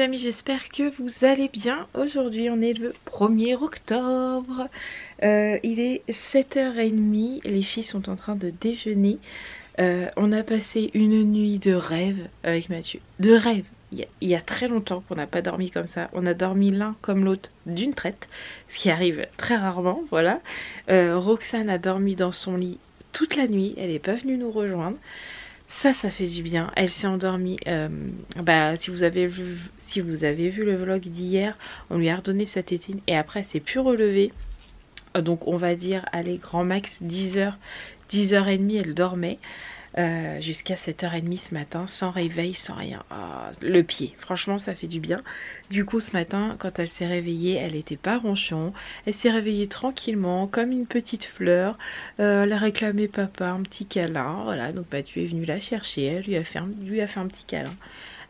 les amis, j'espère que vous allez bien. Aujourd'hui on est le 1er octobre, il est 7h30, les filles sont en train de déjeuner. On a passé une nuit de rêve avec Mathieu, de rêve. Il y a très longtemps qu'on n'a pas dormi comme ça. On a dormi l'un comme l'autre d'une traite, ce qui arrive très rarement, voilà. Roxane a dormi dans son lit toute la nuit, elle n'est pas venue nous rejoindre. Ça fait du bien. Elle s'est endormie. Si vous avez vu le vlog d'hier, on lui a redonné sa tétine et après elle s'est plus relevée. Donc on va dire, allez, grand max 10h, 10h30 elle dormait. Jusqu'à 7h30 ce matin, sans réveil, sans rien. Le pied, franchement ça fait du bien. Du coup ce matin quand elle s'est réveillée, elle n'était pas ronchon. Elle s'est réveillée tranquillement comme une petite fleur. Elle a réclamé papa un petit câlin. Voilà, donc Mathieu est venu la chercher. Elle lui a fait un petit câlin.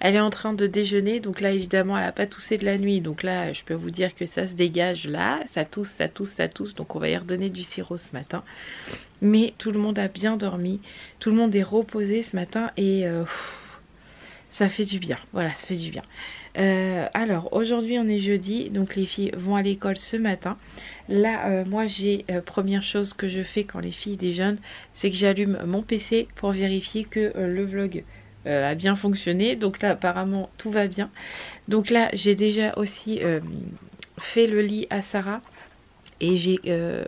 Elle est en train de déjeuner, donc là évidemment elle n'a pas toussé de la nuit, donc là je peux vous dire que ça se dégage là, ça tousse, donc on va y redonner du sirop ce matin. Mais tout le monde a bien dormi, tout le monde est reposé ce matin et ça fait du bien, voilà, ça fait du bien. Alors aujourd'hui on est jeudi, donc les filles vont à l'école ce matin. Là moi j'ai première chose que je fais quand les filles déjeunent, c'est que j'allume mon PC pour vérifier que le vlog a bien fonctionné. Donc là apparemment tout va bien. Donc là j'ai déjà aussi fait le lit à Sarah et j'ai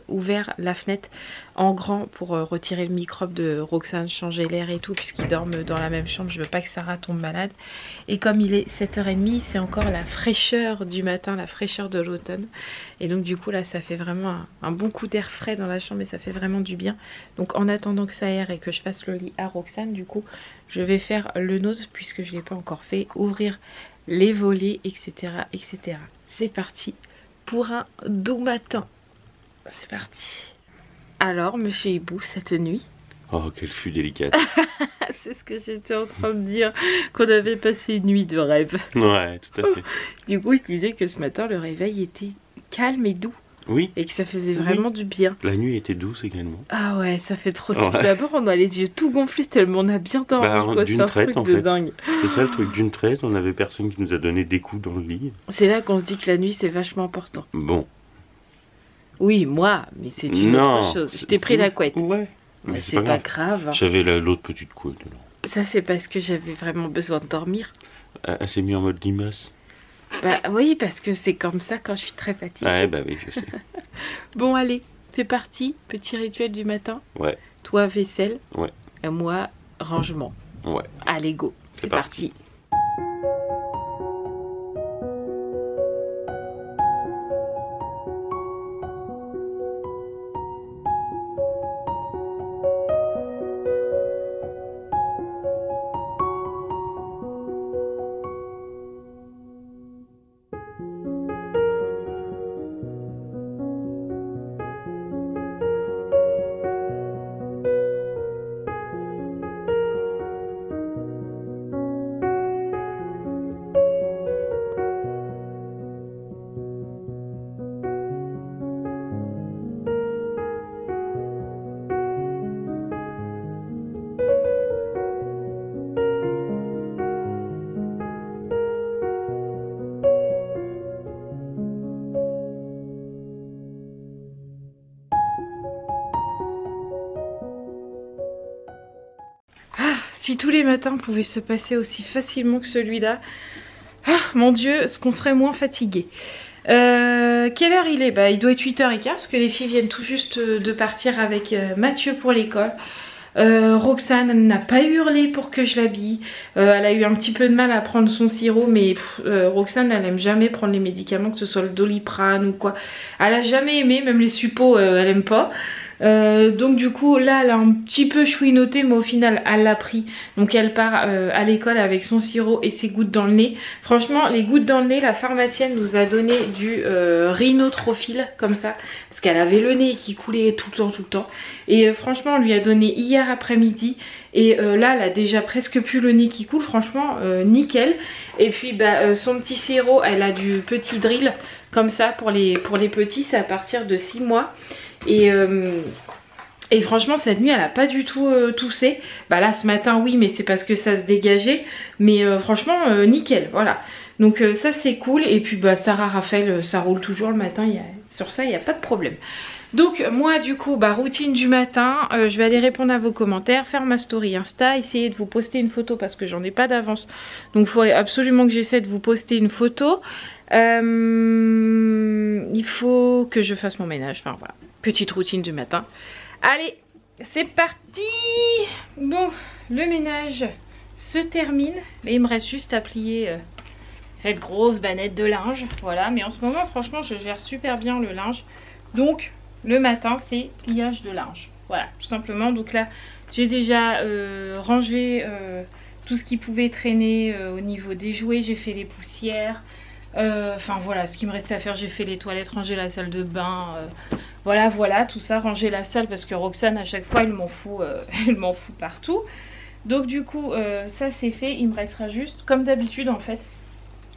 ouvert la fenêtre en grand pour retirer le microbe de Roxane, changer l'air et tout, puisqu'ils dorment dans la même chambre. Je veux pas que Sarah tombe malade. Et comme il est 7h30, c'est encore la fraîcheur du matin, la fraîcheur de l'automne. Et donc du coup là ça fait vraiment un bon coup d'air frais dans la chambre et ça fait vraiment du bien. Donc en attendant que ça aère et que je fasse le lit à Roxane, du coup je vais faire le nôtre puisque je ne l'ai pas encore fait, ouvrir les volets, etc. etc. C'est parti pour un doux matin. C'est parti. Alors, monsieur Hibou, cette nuit. Oh, qu'elle fut délicate. C'est ce que j'étais en train de dire, qu'on avait passé une nuit de rêve. Ouais, tout à fait. Du coup, je disais que ce matin, le réveil était calme et doux. Oui. Et que ça faisait vraiment du bien. La nuit était douce également. Ah ouais, ça fait trop super. Ouais. D'abord, on a les yeux tout gonflés tellement on a bien dormi, quoi. C'est un truc de dingue. C'est ça le truc d'une traite, on avait personne qui nous a donné des coups dans le lit. C'est là qu'on se dit que la nuit, c'est vachement important. Bon. Oui, moi, mais c'est une autre chose. Je t'ai pris la couette. Ouais. Mais c'est pas grave. J'avais l'autre petite couette. Ça, c'est parce que j'avais vraiment besoin de dormir. Elle s'est mise en mode limace. Bah oui, parce que c'est comme ça quand je suis très fatiguée. Ouais, bah oui, je sais. Bon, allez, c'est parti. Petit rituel du matin. Ouais. Toi, vaisselle. Ouais. Et moi, rangement. Ouais. Allez, go. C'est parti. Si tous les matins pouvaient se passer aussi facilement que celui-là, mon Dieu, est-ce qu'on serait moins fatigué. Quelle heure il est? Bah, il doit être 8h15 parce que les filles viennent tout juste de partir avec Mathieu pour l'école. Roxane n'a pas hurlé pour que je l'habille. Elle a eu un petit peu de mal à prendre son sirop, mais Roxane elle aime jamais prendre les médicaments, que ce soit le Doliprane ou quoi. Elle a jamais aimé, même les suppos elle aime pas. Donc du coup là elle a un petit peu chouinoté, mais au final elle l'a pris. Donc elle part à l'école avec son sirop et ses gouttes dans le nez. Franchement les gouttes dans le nez, la pharmacienne nous a donné du rhinotrophil comme ça, parce qu'elle avait le nez qui coulait tout le temps. Et franchement on lui a donné hier après-midi. Et là elle a déjà presque plus le nez qui coule, franchement nickel. Et puis son petit sirop, elle a du petit drill comme ça pour les petits, c'est à partir de 6 mois. Et franchement cette nuit elle a pas du tout toussé. Bah là ce matin oui, mais c'est parce que ça se dégageait. Mais franchement nickel, voilà. Donc ça c'est cool. Et puis bah Sarah Raphaël, ça roule toujours le matin, sur ça il n'y a pas de problème. Donc moi du coup bah routine du matin, je vais aller répondre à vos commentaires, faire ma story Insta, essayer de vous poster une photo parce que j'en ai pas d'avance. Donc il faudrait absolument que j'essaie de vous poster une photo. Il faut que je fasse mon ménage, enfin voilà, petite routine du matin. Allez, c'est parti. Bon, le ménage se termine. Et il me reste juste à plier cette grosse bannette de linge. Voilà, mais en ce moment franchement je gère super bien le linge. Donc le matin c'est pliage de linge. Voilà, tout simplement. Donc là j'ai déjà rangé tout ce qui pouvait traîner au niveau des jouets. J'ai fait les poussières. Enfin voilà, ce qui me restait à faire, j'ai fait les toilettes, ranger la salle de bain. Voilà, tout ça, ranger la salle parce que Roxane à chaque fois elle m'en fout partout. Donc du coup ça c'est fait. Il me restera juste, comme d'habitude en fait,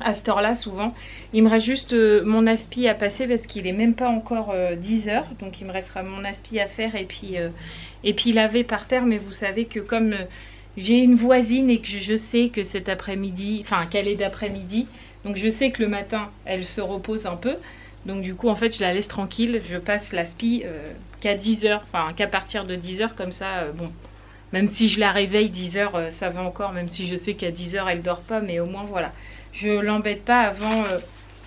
à cette heure là souvent, il me reste juste mon aspi à passer parce qu'il est même pas encore 10 h. Donc il me restera mon aspi à faire et puis laver par terre. Mais vous savez que comme j'ai une voisine et que je sais que cet après-midi, enfin qu'elle est d'après-midi, donc je sais que le matin elle se repose un peu. Donc du coup en fait je la laisse tranquille, je passe l'aspi qu'à 10 h, enfin qu'à partir de 10 h, comme ça bon, même si je la réveille 10 h ça va encore, même si je sais qu'à 10 h elle dort pas, mais au moins voilà, je l'embête pas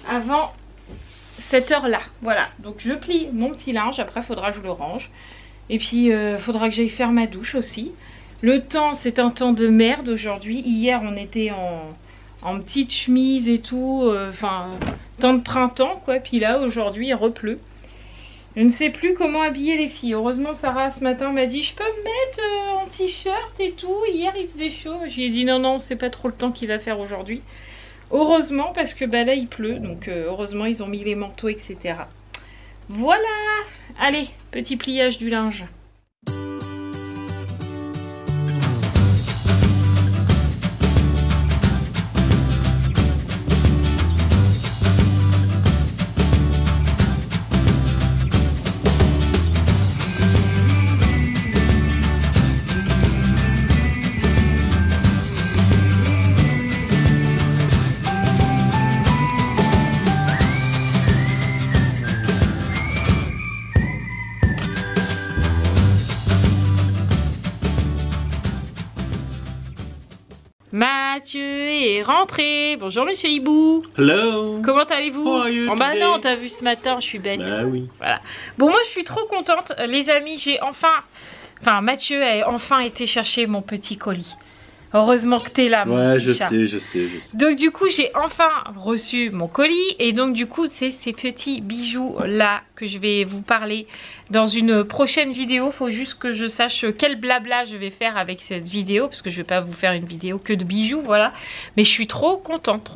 avant cette heure là. Voilà, donc je plie mon petit linge, après faudra que je le range. Et puis faudra que j'aille faire ma douche aussi. Le temps c'est un temps de merde aujourd'hui. Hier on était en petite chemise et tout, enfin temps de printemps quoi. Puis là aujourd'hui il repleut. Je ne sais plus comment habiller les filles. Heureusement Sarah ce matin m'a dit je peux me mettre en t-shirt et tout. Hier il faisait chaud. Je lui ai dit non c'est pas trop le temps qu'il va faire aujourd'hui. Heureusement parce que bah là il pleut. Donc heureusement ils ont mis les manteaux etc. Voilà. Allez, petit pliage du linge. Mathieu est rentré. Bonjour monsieur Hibou. Hello. Comment allez-vous? Oh bah non, on t'a vu ce matin, je suis bête. Bah oui. Voilà. Bon, moi je suis trop contente les amis, j'ai enfin Mathieu a enfin été chercher mon petit colis. Heureusement que t'es là, mon petit chat. Je sais. Donc du coup j'ai enfin reçu mon colis. Et donc du coup c'est ces petits bijoux là que je vais vous parler dans une prochaine vidéo. Faut juste que je sache quel blabla je vais faire avec cette vidéo, parce que je vais pas vous faire une vidéo que de bijoux, voilà. Mais je suis trop contente.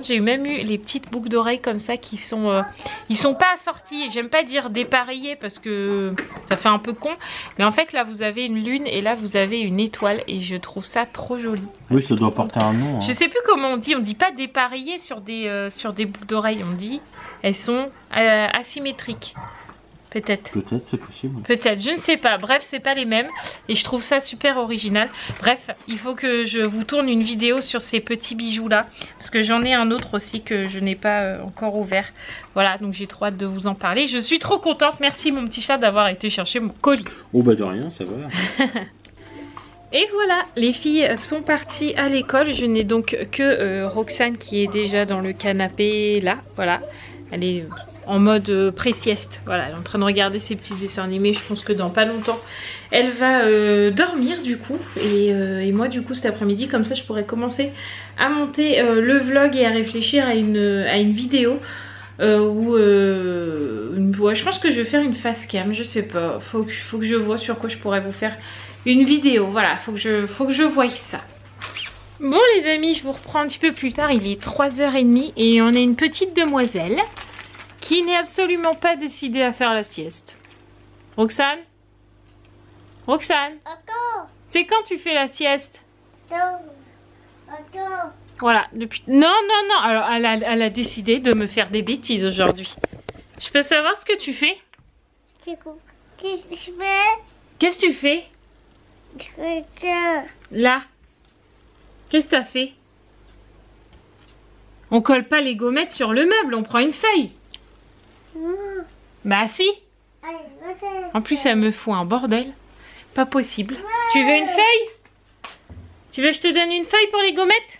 J'ai même eu les petites boucles d'oreilles comme ça qui sont ils sont pas assortis. J'aime pas dire dépareillés parce que ça fait un peu con, mais en fait là vous avez une lune et là vous avez une étoile et je trouve ça trop joli. Oui, ça doit porter un nom. Hein. Je sais plus comment on dit pas dépareillées sur des boucles d'oreilles, on dit elles sont asymétriques. Peut-être, c'est possible. Peut-être, je ne sais pas. Bref, c'est pas les mêmes et je trouve ça super original. Bref, il faut que je vous tourne une vidéo sur ces petits bijoux là, parce que j'en ai un autre aussi que je n'ai pas encore ouvert. Voilà, donc j'ai trop hâte de vous en parler. Je suis trop contente. Merci mon petit chat d'avoir été chercher mon colis. Oh bah de rien, ça va. Et voilà, les filles sont parties à l'école. Je n'ai donc que Roxane qui est déjà dans le canapé là. Voilà, elle est en mode pré-sieste. Voilà, elle est en train de regarder ses petits dessins animés. Je pense que dans pas longtemps, elle va dormir du coup. Et moi du coup cet après-midi, comme ça je pourrais commencer à monter le vlog et à réfléchir à une vidéo. Je pense que je vais faire une face cam, je sais pas. Faut que je vois sur quoi je pourrais vous faire une vidéo. Voilà, faut que je voie ça. Bon les amis, je vous reprends un petit peu plus tard. Il est 3h30 et on a une petite demoiselle qui n'est absolument pas décidée à faire la sieste. Roxane? Roxane? C'est quand tu fais la sieste? Voilà, depuis... Non, alors elle a décidé de me faire des bêtises aujourd'hui. Je peux savoir ce que tu fais? Qu'est-ce que tu fais? Là. Qu'est-ce que t'as fait? On colle pas les gommettes sur le meuble, on prend une feuille. Bah si. En plus, elle me fout un bordel. Pas possible. Tu veux une feuille? Tu veux que je te donne une feuille pour les gommettes?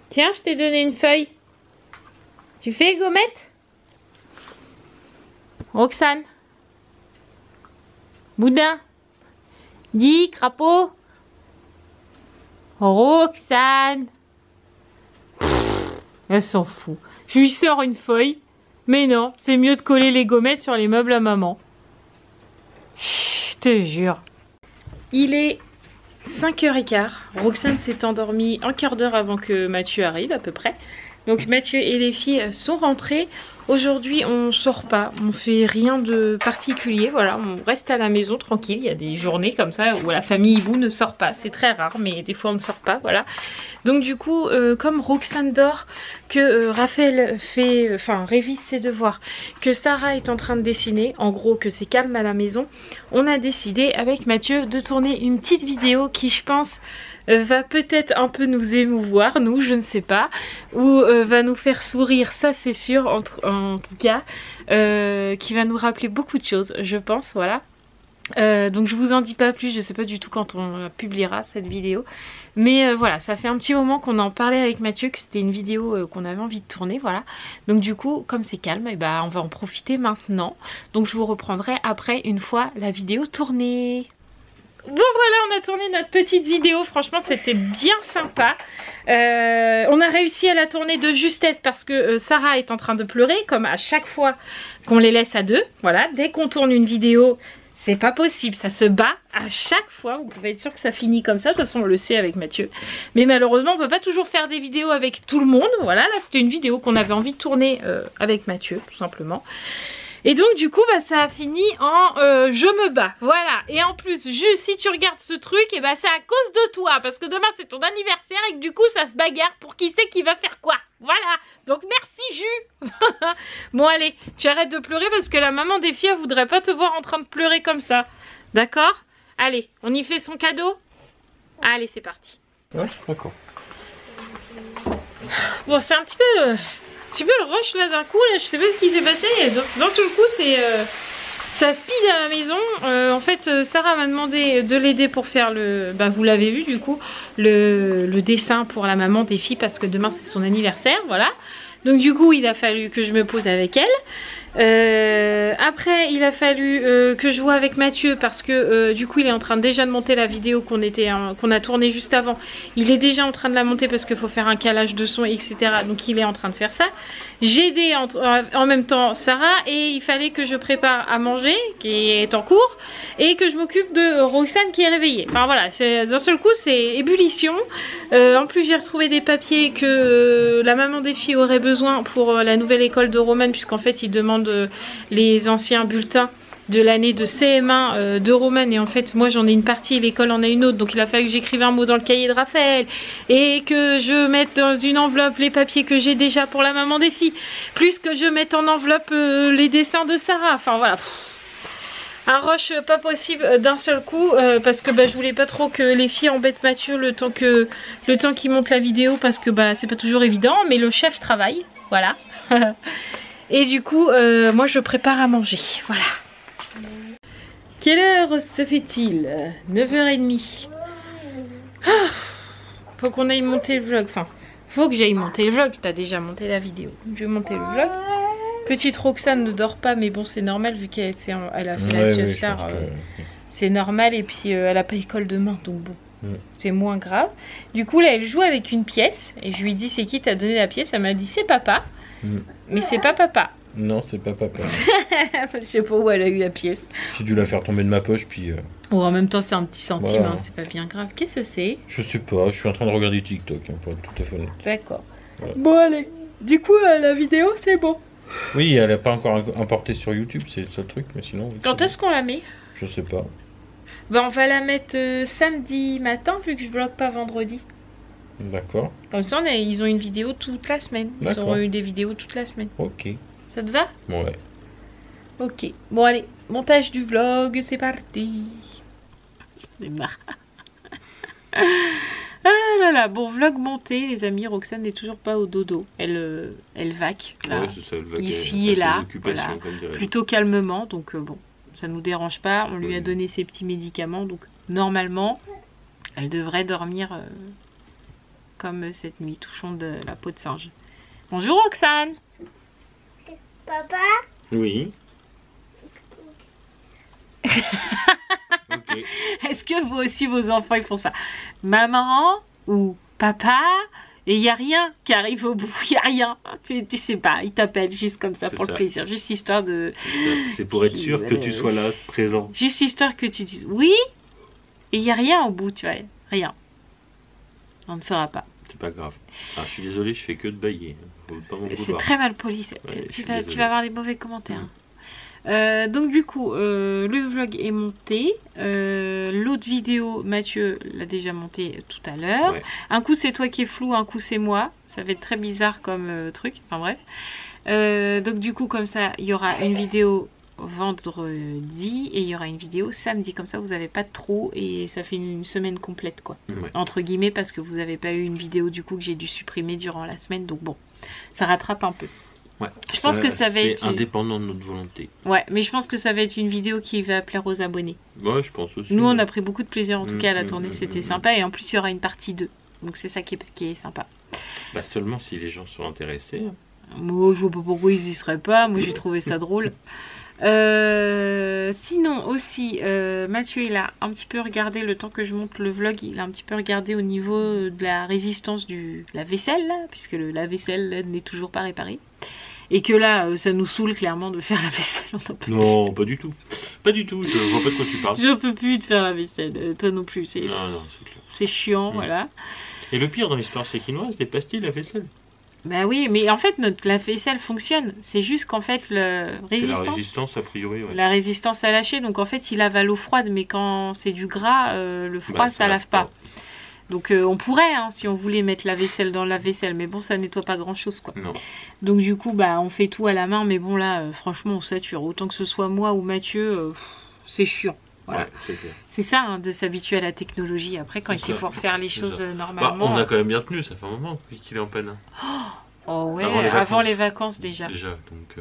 Tiens, je t'ai donné une feuille. Tu fais gommettes? Roxane. Boudin. Dis, crapaud. Roxane. Elle s'en fout. Je lui sors une feuille. Mais non, c'est mieux de coller les gommettes sur les meubles à maman. Je te jure. Il est 5h15. Roxane s'est endormie un quart d'heure avant que Mathieu arrive à peu près. Donc Mathieu et les filles sont rentrés. Aujourd'hui on sort pas, on fait rien de particulier, voilà, on reste à la maison tranquille. Il y a des journées comme ça où la famille Hibou ne sort pas, c'est très rare mais des fois on ne sort pas, voilà. Donc du coup comme Roxane dort, que Raphaël fait, révise ses devoirs, que Sarah est en train de dessiner, en gros que c'est calme à la maison, on a décidé avec Mathieu de tourner une petite vidéo qui je pense va peut-être un peu nous émouvoir, nous, je ne sais pas, ou va nous faire sourire, ça c'est sûr, en tout cas, qui va nous rappeler beaucoup de choses, je pense, voilà. Donc je vous en dis pas plus, je sais pas du tout quand on publiera cette vidéo, mais voilà, ça fait un petit moment qu'on en parlait avec Mathieu, que c'était une vidéo qu'on avait envie de tourner, voilà. Donc du coup, comme c'est calme, et on va en profiter maintenant, donc je vous reprendrai après une fois la vidéo tournée. Bon voilà, on a tourné notre petite vidéo, franchement c'était bien sympa. On a réussi à la tourner de justesse parce que Sarah est en train de pleurer, comme à chaque fois qu'on les laisse à deux. Voilà, dès qu'on tourne une vidéo, c'est pas possible, ça se bat à chaque fois. Vous pouvez être sûr que ça finit comme ça, de toute façon on le sait avec Mathieu. Mais malheureusement on peut pas toujours faire des vidéos avec tout le monde. Voilà, là c'était une vidéo qu'on avait envie de tourner avec Mathieu, tout simplement. Et donc du coup ça a fini en je me bats, voilà. Et en plus juste si tu regardes ce truc, et c'est à cause de toi, parce que demain c'est ton anniversaire et que du coup ça se bagarre pour qui c'est qui va faire quoi. Voilà, donc merci Jus. Bon allez, tu arrêtes de pleurer parce que la maman des filles elle voudrait pas te voir en train de pleurer comme ça. D'accord? Allez, on y fait son cadeau? Allez, c'est parti. Ouais, d'accord. Bon, c'est un petit peu le rush là d'un coup, là, je sais pas ce qui s'est passé. D'un seul coup, ça speed à la maison. En fait, Sarah m'a demandé de l'aider pour faire le, vous l'avez vu du coup, le dessin pour la maman des filles parce que demain c'est son anniversaire, voilà. Donc du coup, il a fallu que je me pose avec elle. Après il a fallu que je vois avec Mathieu parce que du coup il est en train déjà de monter la vidéo qu'on a tournée juste avant. Il est déjà en train de la monter parce qu'il faut faire un calage de son, etc. Donc il est en train de faire ça. J'ai aidé en même temps Sarah et il fallait que je prépare à manger qui est en cours et que je m'occupe de Roxane qui est réveillée. Enfin voilà, d'un seul coup c'est ébullition. En plus j'ai retrouvé des papiers que la maman des filles aurait besoin pour la nouvelle école de Roman, puisqu'en fait ils demandent les anciens bulletins de l'année de CM1 de Roman, et en fait moi j'en ai une partie et l'école en a une autre, donc il a fallu que j'écrive un mot dans le cahier de Raphaël et que je mette dans une enveloppe les papiers que j'ai déjà pour la maman des filles, plus que je mette en enveloppe les dessins de Sarah. Enfin voilà, un rush pas possible d'un seul coup parce que je voulais pas trop que les filles embêtent Mathieu le temps qu'il monte la vidéo, parce que c'est pas toujours évident, mais le chef travaille, voilà. Et du coup moi je prépare à manger, voilà. Quelle heure se fait-il? 9h30. Faut qu'on aille monter le vlog, enfin faut que j'aille monter le vlog. T'as déjà monté la vidéo, je vais monter le vlog. Petite Roxane ne dort pas, mais bon c'est normal vu qu'elle a fait la sieste tard, c'est normal, et puis elle a pas école demain, donc bon c'est moins grave. Du coup là elle joue avec une pièce et je lui dis c'est qui t'a donné la pièce, elle m'a dit c'est papa. Mais c'est pas papa. Non, c'est pas papa. Je sais pas où elle a eu la pièce. J'ai dû la faire tomber de ma poche, puis... Oh, en même temps, c'est un petit centime, voilà. C'est pas bien grave. Qu'est-ce que c'est? Je sais pas, je suis en train de regarder TikTok, pour être tout à fait honnête. D'accord. Voilà. Bon, allez. Du coup, la vidéo, c'est bon. Oui, elle a pas encore importé sur YouTube, c'est le seul truc, mais sinon... Oui, quand est-ce qu'on la met? Je sais pas. On va la mettre samedi matin, vu que je vlog pas vendredi. D'accord. Comme ça, ils ont une vidéo toute la semaine. Ils auront eu des vidéos toute la semaine. Ok. Ça te va? Ouais. Ok. Bon, allez. Montage du vlog, c'est parti. J'en ai marre. Ah là là, bon, vlog monté, les amis. Roxane n'est toujours pas au dodo. Elle vaque, là, Ouais, c'est ça, le vague, ici à et ses là. occupations, Voilà. comme dirait Plutôt calmement, donc bon, ça nous dérange pas. On lui a Oui. donné ses petits médicaments, donc normalement, elle devrait dormir comme cette nuit, touchant de la peau de singe. Bonjour Roxane. Papa, Oui. Ok. Est-ce que vous aussi, vos enfants, ils font ça? Maman ou papa, et il n'y a rien qui arrive au bout, il n'y a rien. Tu sais pas, ils t'appellent juste comme ça C'est pour le ça. plaisir, juste histoire de... C'est pour être sûr que tu sois là, présent. Juste histoire que tu dises oui, et il n'y a rien au bout, tu vois, rien. On ne saura pas. C'est pas grave. Ah, je suis désolé, je fais que de bailler. Faut pas m'en C'est vouloir. très mal poli, Ouais, je tu suis vas désolé. avoir des mauvais commentaires. Donc du coup, le vlog est monté. L'autre vidéo, Mathieu l'a déjà monté tout à l'heure. Ouais. Un coup c'est toi qui es flou, un coup c'est moi. Ça va être très bizarre comme truc. Enfin bref. Donc du coup comme ça, il y aura une vidéo vendredi et il y aura une vidéo samedi. Comme ça vous n'avez pas de trou et ça fait une semaine complète quoi. Ouais. Entre guillemets parce que vous n'avez pas eu une vidéo du coup que j'ai dû supprimer durant la semaine. Donc bon, ça rattrape un peu. Ouais. Je pense que ça va être... C'est indépendant de notre volonté. Ouais, mais je pense que ça va être une vidéo qui va plaire aux abonnés. Ouais, je pense aussi. Nous, on a pris beaucoup de plaisir en tout cas à la Mm, tournée, mm, c'était mm, sympa. Et en plus, il y aura une partie 2. Donc c'est ça qui est sympa. Bah, seulement si les gens sont intéressés. Moi, je vois pas pourquoi ils y seraient pas. Moi, j'ai trouvé ça drôle. Sinon aussi, Mathieu, il a un petit peu regardé, le temps que je monte le vlog, il a un petit peu regardé au niveau de la résistance de la vaisselle, là, puisque le lave-vaisselle là, n'est toujours pas réparé. Et que là, ça nous saoule clairement de faire la vaisselle. On en peut Non, pas du tout. Pas du tout, je vois pas de quoi tu parles. Je peux plus de faire la vaisselle, toi non plus, Non, non, c'est clair. c'est chiant, Mm. voilà. Et le pire dans l'histoire séquinoise, les pastilles, la vaisselle. Bah oui, mais en fait, notre lave-vaisselle fonctionne. C'est juste qu'en fait, C'est la résistance, résistance, a priori, ouais. la résistance a lâché. Donc en fait, il lave à l'eau froide, mais quand c'est du gras, le froid, Bah, ça lave pas. Donc on pourrait, hein, si on voulait mettre la vaisselle dans la vaisselle, mais bon, ça nettoie pas grand-chose, quoi. Non. Donc du coup, bah, on fait tout à la main, mais bon là, franchement, on sature. Autant que ce soit moi ou Mathieu, c'est chiant. Voilà. Ouais, c'est clair. C'est ça, hein, de s'habituer à la technologie. Après, quand C'est il ça. faut refaire les C'est choses ça. Bah, normalement. on a quand même bien tenu, ça fait un moment qu'il est en panne. Oh ouais, Avant les les vacances. vacances déjà. Déjà, donc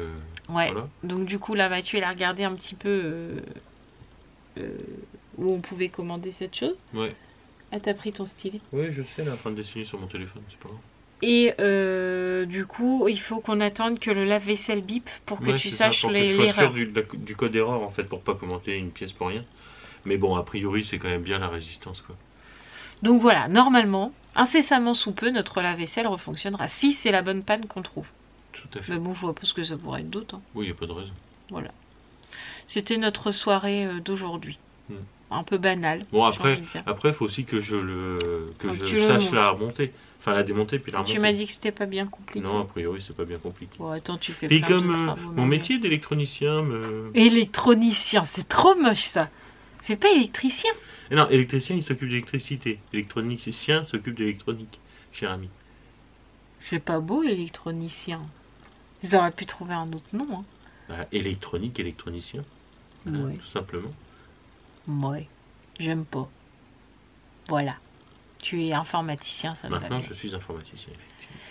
Ouais. voilà. Donc du coup, là, Mathieu, il a regardé un petit peu où on pouvait commander cette chose. Ouais. Ah, t'as pris ton stylet. Oui, je sais, là, en train de dessiner sur mon téléphone, c'est pas grave. Et du coup, il faut qu'on attende que le lave-vaisselle bip pour que Ouais, tu c'est ça, saches pour que je sois sûr l'erreur. du code erreur, en fait, pour pas commenter une pièce pour rien. Mais bon, a priori, c'est quand même bien la résistance, quoi. Donc voilà, normalement, incessamment sous peu, notre lave-vaisselle refonctionnera si c'est la bonne panne qu'on trouve. Tout à fait. Mais bon, je vois pas ce que ça pourrait être d'autre. Hein. Oui, il n'y a pas de raison. Voilà. C'était notre soirée d'aujourd'hui. Hmm. Un peu banale. Bon, j'ai envie de dire. après, il faut aussi que je Faut que je tu le sache montes. la remonter. Enfin, la démonter puis la remonter. Tu m'as dit que c'était pas bien compliqué. Non, a priori, c'est pas bien compliqué. Bon, attends, tu fais Puis plein comme de travaux. mon manuels. métier d'électronicien me... Électronicien, c'est trop moche ça. C'est pas électricien. Et non, électricien, il s'occupe d'électricité. Électronicien s'occupe d'électronique, cher ami. C'est pas beau électronicien. Ils auraient pu trouver un autre nom. Hein. Bah, électronique, électronicien. Voilà, Ouais. tout simplement. Ouais, j'aime pas. Voilà. Tu es informaticien, ça me va Maintenant, bien. je suis informaticien, effectivement.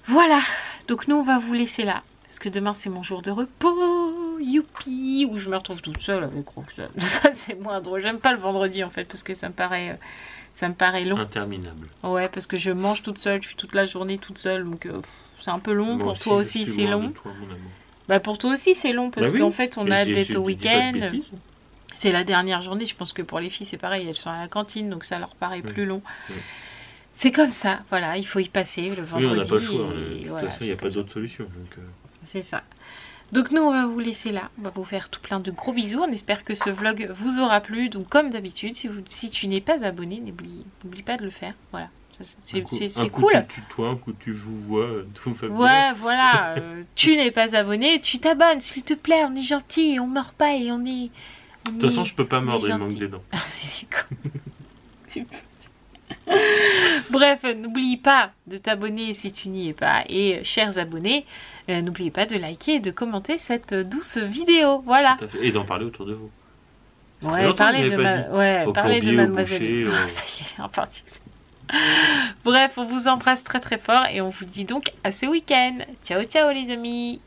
Voilà. Donc nous, on va vous laisser là. Parce que demain, c'est mon jour de repos. Youpi. Où je me retrouve toute seule avec Roxane. Ça, c'est moins drôle. J'aime pas le vendredi, en fait, parce que ça me paraît long. Interminable. Ouais, parce que je mange toute seule. Je suis toute la journée toute seule. Donc, c'est un peu long. Moi Pour toi aussi, je suis c'est loin long. de toi, mon amour. Bah, pour toi aussi, c'est long. Parce Bah oui. qu'en fait, on Et a je d'être au dis pas de week-end. bêtises. C'est la dernière journée, je pense que pour les filles c'est pareil, elles sont à la cantine donc ça leur paraît plus long. C'est comme ça, voilà, il faut y passer le Oui, vendredi. on n'a pas le choix. et De toute voilà, façon, il n'y c'est a pas comme ça. d'autre solution. Donc, C'est ça. Donc nous on va vous laisser là, on va vous faire tout plein de gros bisous, on espère que ce vlog vous aura plu. Donc comme d'habitude, si tu n'es pas abonné, n'oublie pas de le faire, voilà. C'est un coup cool. tu tutoies, un coup tu vous vois, tout va bien. Ouais, voilà, tu n'es pas abonné, tu t'abonnes, s'il te plaît, on est gentil, on meurt pas et on est... De toute façon, je peux pas mordre, il gentil. manque des dents. Bref, n'oublie pas de t'abonner si tu n'y es pas. Et chers abonnés, n'oubliez pas de liker et de commenter cette douce vidéo. Voilà. Tout à fait. Et d'en parler autour de vous. Ça fait Ouais, longtemps que parler j'avais de, pas dit. Au parler de plombier, au Mademoiselle. boucher, Ça y est, elle est repartie. Bref, on vous embrasse très très fort et on vous dit donc à ce week-end. Ciao ciao les amis.